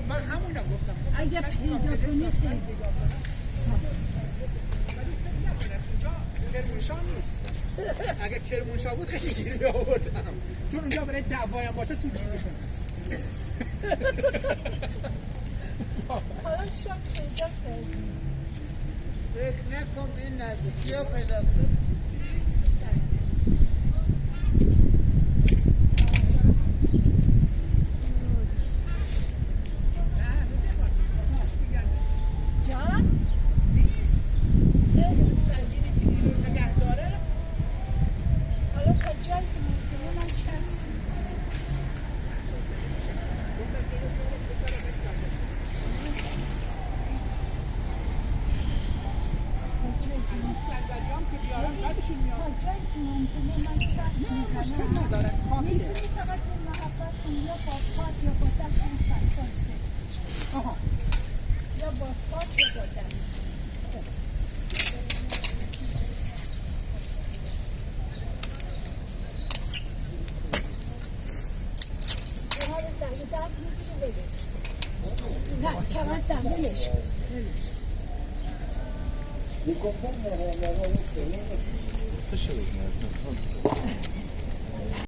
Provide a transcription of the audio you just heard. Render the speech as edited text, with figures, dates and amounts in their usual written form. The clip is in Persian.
من همون گفتم اگه پیدا کنی خیلی کرمانشاه نیست. اگه کرمانشاه بود خیلی گیری آوردم، چون اونجا برای دعوایم باشه تو جیبشون هست. حالا شاید پیدا کردی فکر نکن این نزدیکی ها پیدا کن. جان؟ حالا تا جایی که ممکنه من چسب میزنم صندلیام که بیارم بعدشون میام. تا جایی که ممکنه من چسب میزنم مشکل نداره، کافیه. میتونی فقط به محبت کنی یا با پات یا با دست این چسبای سفت آها یا با پات یا با دست درد میگیره ولش نه کمر دم ولش Mi compagno era la loro